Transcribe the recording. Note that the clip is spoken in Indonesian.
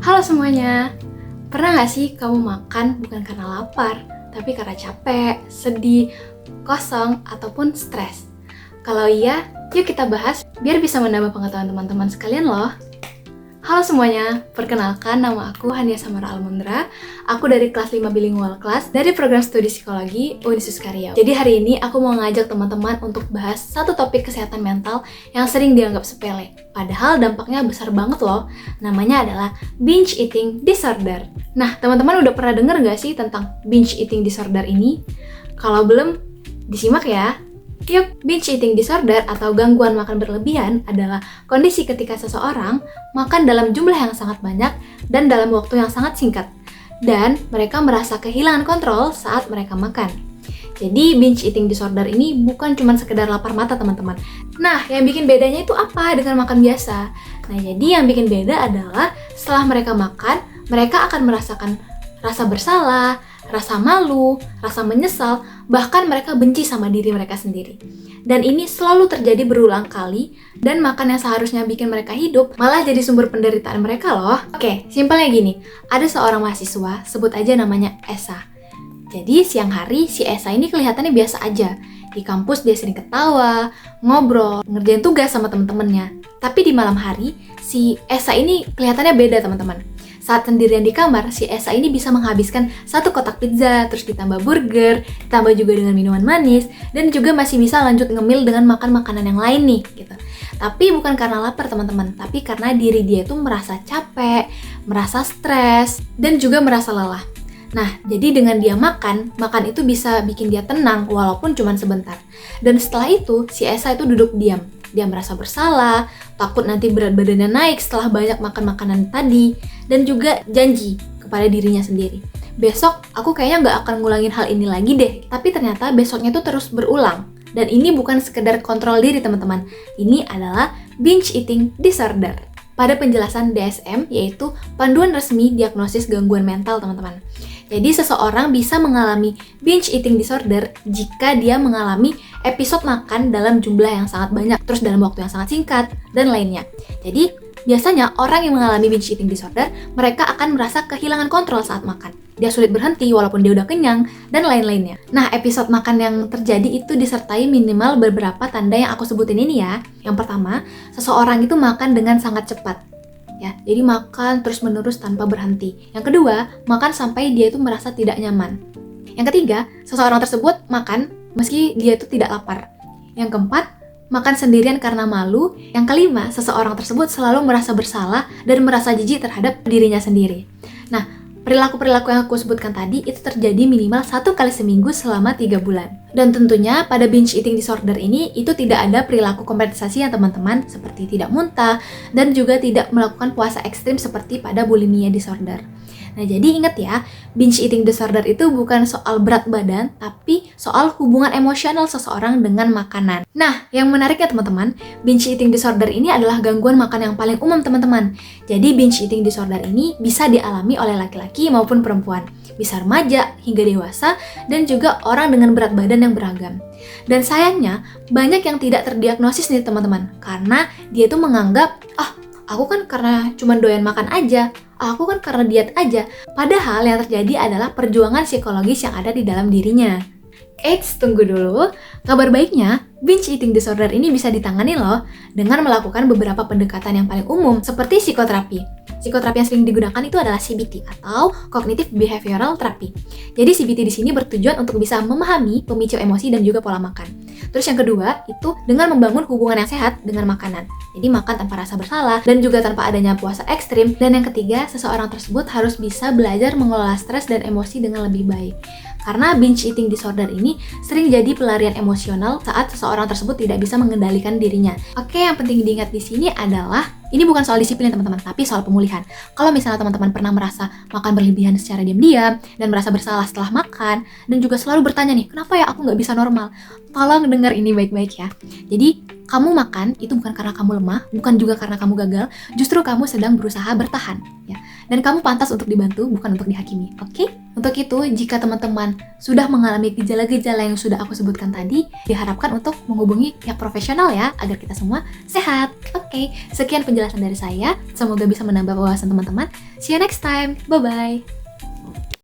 Halo semuanya, pernah gak sih kamu makan bukan karena lapar, tapi karena capek, sedih, kosong, ataupun stres? Kalau iya, yuk kita bahas biar bisa menambah pengetahuan teman-teman sekalian loh. Halo semuanya, perkenalkan nama aku Hania Samara Almondra. Aku dari kelas 5 Bilingual Class dari program studi psikologi Universitas Riau. Jadi hari ini aku mau ngajak teman-teman untuk bahas satu topik kesehatan mental yang sering dianggap sepele. Padahal dampaknya besar banget loh. Namanya adalah binge eating disorder. Nah, teman-teman udah pernah denger gak sih tentang binge eating disorder ini? Kalau belum, disimak ya. Yuk, binge eating disorder atau gangguan makan berlebihan adalah kondisi ketika seseorang makan dalam jumlah yang sangat banyak dan dalam waktu yang sangat singkat. Dan mereka merasa kehilangan kontrol saat mereka makan. Jadi binge eating disorder ini bukan cuma sekedar lapar mata teman-teman. Nah, yang bikin bedanya itu apa dengan makan biasa? Nah, jadi yang bikin beda adalah setelah mereka makan, mereka akan merasakan rasa bersalah, rasa malu, rasa menyesal, bahkan mereka benci sama diri mereka sendiri. Dan ini selalu terjadi berulang kali, dan makan yang seharusnya bikin mereka hidup malah jadi sumber penderitaan mereka loh. Oke, simpelnya gini, ada seorang mahasiswa, sebut aja namanya Esa. Jadi siang hari si Esa ini kelihatannya biasa aja. Di kampus dia sering ketawa, ngobrol, ngerjain tugas sama temen-temennya. Tapi di malam hari, si Esa ini kelihatannya beda teman-teman. Saat sendirian di kamar, si Esa ini bisa menghabiskan satu kotak pizza, terus ditambah burger, ditambah juga dengan minuman manis, dan juga masih bisa lanjut ngemil dengan makan makanan yang lain nih, gitu. Tapi bukan karena lapar teman-teman, tapi karena diri dia itu merasa capek, merasa stres, dan juga merasa lelah. Nah, jadi dengan dia makan itu bisa bikin dia tenang walaupun cuma sebentar. Dan setelah itu, si Esa itu duduk diam. Dia merasa bersalah, takut nanti berat badannya naik setelah banyak makan makanan tadi, dan juga janji kepada dirinya sendiri. Besok aku kayaknya nggak akan ngulangin hal ini lagi deh. Tapi ternyata besoknya itu terus berulang. Dan ini bukan sekedar kontrol diri teman-teman. Ini adalah binge eating disorder. Pada penjelasan DSM, yaitu Panduan Resmi Diagnosis Gangguan Mental teman-teman. Jadi seseorang bisa mengalami binge eating disorder jika dia mengalami episode makan dalam jumlah yang sangat banyak, terus dalam waktu yang sangat singkat, dan lainnya. Jadi biasanya orang yang mengalami binge eating disorder, mereka akan merasa kehilangan kontrol saat makan. Dia sulit berhenti walaupun dia udah kenyang, dan lain-lainnya. Nah, episode makan yang terjadi itu disertai minimal beberapa tanda yang aku sebutin ini ya. Yang pertama, seseorang itu makan dengan sangat cepat. Ya, jadi makan terus-menerus tanpa berhenti. Yang kedua, makan sampai dia itu merasa tidak nyaman. Yang ketiga, seseorang tersebut makan meski dia itu tidak lapar. Yang keempat, makan sendirian karena malu. Yang kelima, seseorang tersebut selalu merasa bersalah dan merasa jijik terhadap dirinya sendiri. Nah, perilaku-perilaku yang aku sebutkan tadi itu terjadi minimal 1 kali seminggu selama 3 bulan. Dan tentunya pada binge eating disorder ini itu tidak ada perilaku kompensasi ya teman-teman, seperti tidak muntah dan juga tidak melakukan puasa ekstrim seperti pada bulimia disorder. Nah, jadi ingat ya, binge eating disorder itu bukan soal berat badan, tapi soal hubungan emosional seseorang dengan makanan. Nah, yang menariknya teman-teman, binge eating disorder ini adalah gangguan makan yang paling umum teman-teman. Jadi binge eating disorder ini bisa dialami oleh laki-laki maupun perempuan, bisa remaja hingga dewasa, dan juga orang dengan berat badan yang beragam. Dan sayangnya, banyak yang tidak terdiagnosis nih teman-teman, karena dia itu menganggap, aku kan karena cuma doyan makan aja, aku kan karena diet aja. Padahal yang terjadi adalah perjuangan psikologis yang ada di dalam dirinya. Eits, tunggu dulu. Kabar baiknya, binge eating disorder ini bisa ditangani loh dengan melakukan beberapa pendekatan yang paling umum seperti psikoterapi. Psikoterapi yang sering digunakan itu adalah CBT atau Cognitive Behavioral Therapy. Jadi CBT di sini bertujuan untuk bisa memahami pemicu emosi dan juga pola makan. Terus yang kedua itu dengan membangun hubungan yang sehat dengan makanan. Jadi makan tanpa rasa bersalah dan juga tanpa adanya puasa ekstrim. Dan yang ketiga, seseorang tersebut harus bisa belajar mengelola stres dan emosi dengan lebih baik. Karena binge eating disorder ini sering jadi pelarian emosional saat seseorang tersebut tidak bisa mengendalikan dirinya. Oke, yang penting diingat di sini adalah ini bukan soal disiplin teman-teman, tapi soal pemulihan. Kalau misalnya teman-teman pernah merasa makan berlebihan secara diam-diam dan merasa bersalah setelah makan dan juga selalu bertanya nih, kenapa ya aku nggak bisa normal? Tolong dengar ini baik-baik ya. Jadi kamu makan itu bukan karena kamu lemah, bukan juga karena kamu gagal, justru kamu sedang berusaha bertahan ya. Dan kamu pantas untuk dibantu, bukan untuk dihakimi. Oke? Untuk itu, jika teman-teman sudah mengalami gejala-gejala yang sudah aku sebutkan tadi, diharapkan untuk menghubungi pihak profesional ya, agar kita semua sehat. Oke, sekian penjelasan dari saya. Semoga bisa menambah wawasan teman-teman. See you next time. Bye-bye.